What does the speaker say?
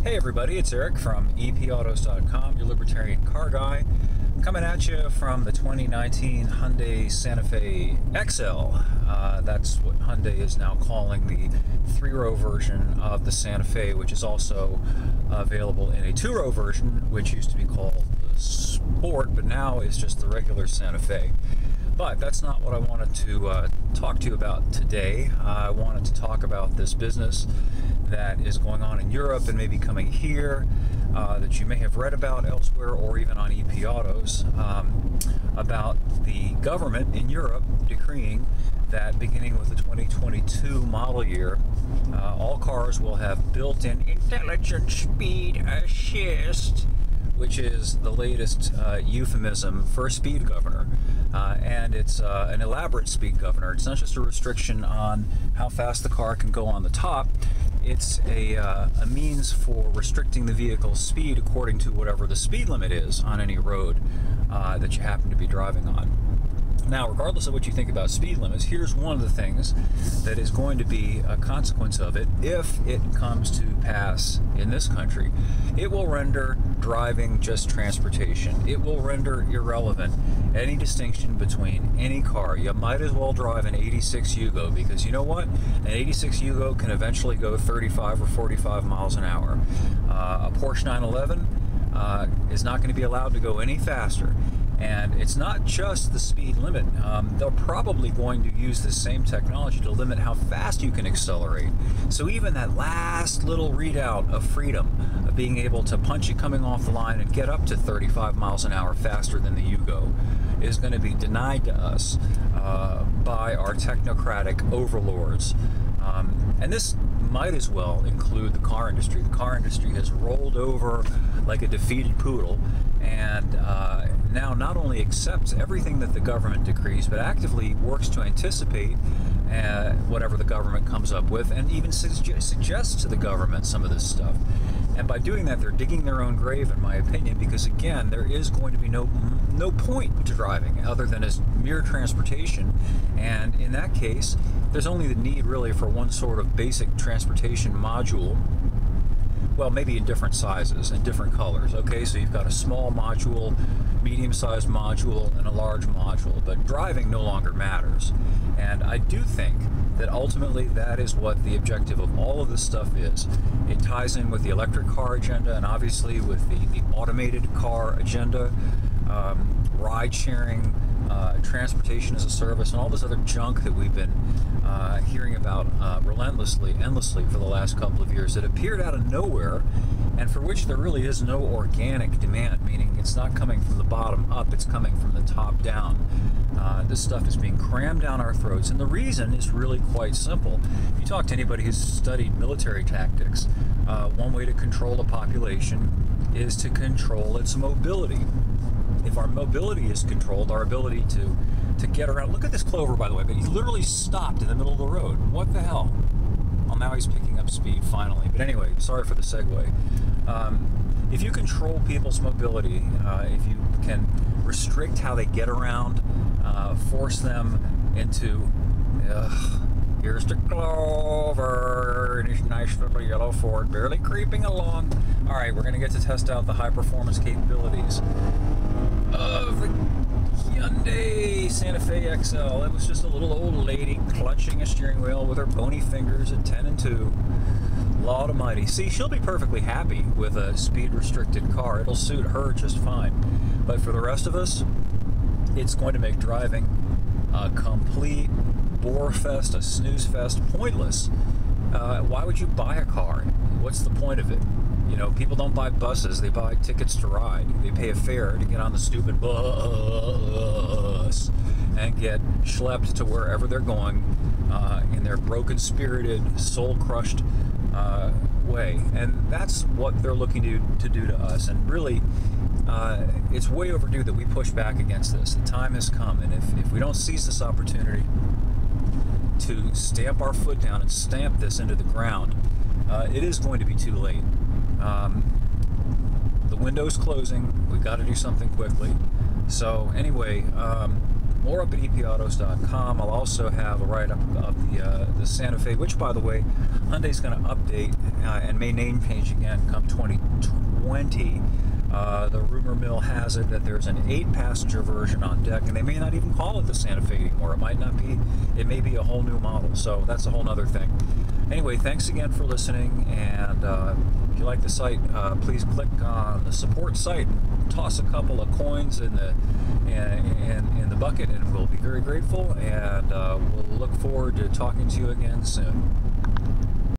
Hey everybody, it's Eric from epautos.com, your libertarian car guy, coming at you from the 2019 Hyundai Santa Fe XL. That's what Hyundai is now calling the three-row version of the Santa Fe, which is also available in a two-row version, which used to be called the Sport, but now is just the regular Santa Fe. But that's not what I wanted to talk to you about today. I wanted to talk about this business that is going on in Europe and maybe coming here, that you may have read about elsewhere or even on EP Autos, about the government in Europe decreeing that beginning with the 2022 model year, all cars will have built-in intelligent speed assist, which is the latest euphemism for speed governor. And it's an elaborate speed governor. It's not just a restriction on how fast the car can go on the top. It's a means for restricting the vehicle's speed according to whatever the speed limit is on any road that you happen to be driving on. Now, regardless of what you think about speed limits, here's one of the things that is going to be a consequence of it if it comes to pass in this country. It will render driving just transportation. It will render irrelevant any distinction between any car. You might as well drive an 86 Yugo, because you know what? An 86 Yugo can eventually go 35 or 45 miles an hour. A Porsche 911 is not going to be allowed to go any faster. And it's not just the speed limit. They're probably going to use the same technology to limit how fast you can accelerate. So even that last little readout of freedom, of being able to punch it coming off the line and get up to 35 miles an hour faster than the Yugo, is going to be denied to us by our technocratic overlords. And this might as well include the car industry. The car industry has rolled over like a defeated poodle, and now not only accepts everything that the government decrees, but actively works to anticipate whatever the government comes up with, and even suggests to the government some of this stuff. And by doing that, they're digging their own grave, in my opinion, because again, there is going to be no point to driving other than as mere transportation. And in that case, there's only the need really for one sort of basic transportation module. Well, maybe in different sizes and different colors. Okay, so you've got a small module, medium-sized module, and a large module, but driving no longer matters. And I do think that ultimately that is what the objective of all of this stuff is. It ties in with the electric car agenda, and obviously with the automated car agenda, ride sharing, transportation as a service, and all this other junk that we've been hearing about endlessly for the last couple of years, that appeared out of nowhere, and for which there really is no organic demand, meaning it's not coming from the bottom up, it's coming from the top down. This stuff is being crammed down our throats, and the reason is really quite simple. If you talk to anybody who's studied military tactics, one way to control a population is to control its mobility. If our mobility is controlled, our ability to get around. Look at this Clover, by the way, but he literally stopped in the middle of the road. What the hell? Well, now he's picking up speed finally. But anyway, sorry for the segue. If you control people's mobility, if you can restrict how they get around, force them into, here's the Clover, and his nice little yellow Ford barely creeping along. All right, we're going to get to test out the high-performance capabilities of the Hyundai Santa Fe XL. It was just a little old lady clutching a steering wheel with her bony fingers at 10 and 2. Lord almighty. See, she'll be perfectly happy with a speed-restricted car. It'll suit her just fine. But for the rest of us, it's going to make driving a complete bore fest, a snooze fest, pointless. Why would you buy a car? What's the point of it? You know, people don't buy buses, they buy tickets to ride. They pay a fare to get on the stupid bus and get schlepped to wherever they're going in their broken-spirited, soul-crushed way. And that's what they're looking to do to us. And really, it's way overdue that we push back against this. The time has come, and if we don't seize this opportunity to stamp our foot down and stamp this into the ground, it is going to be too late. The window's closing. We've got to do something quickly. So anyway, more up at epautos.com. I'll also have a write-up of the Santa Fe, which, by the way, Hyundai's going to update and may name change again come 2020. The rumor mill has it that there's an 8-passenger version on deck, and they may not even call it the Santa Fe anymore. It might not be. It may be a whole new model, so that's a whole other thing. Anyway, thanks again for listening, and if you like the site, please click on the support site, toss a couple of coins in the bucket, and we'll be very grateful, and we'll look forward to talking to you again soon.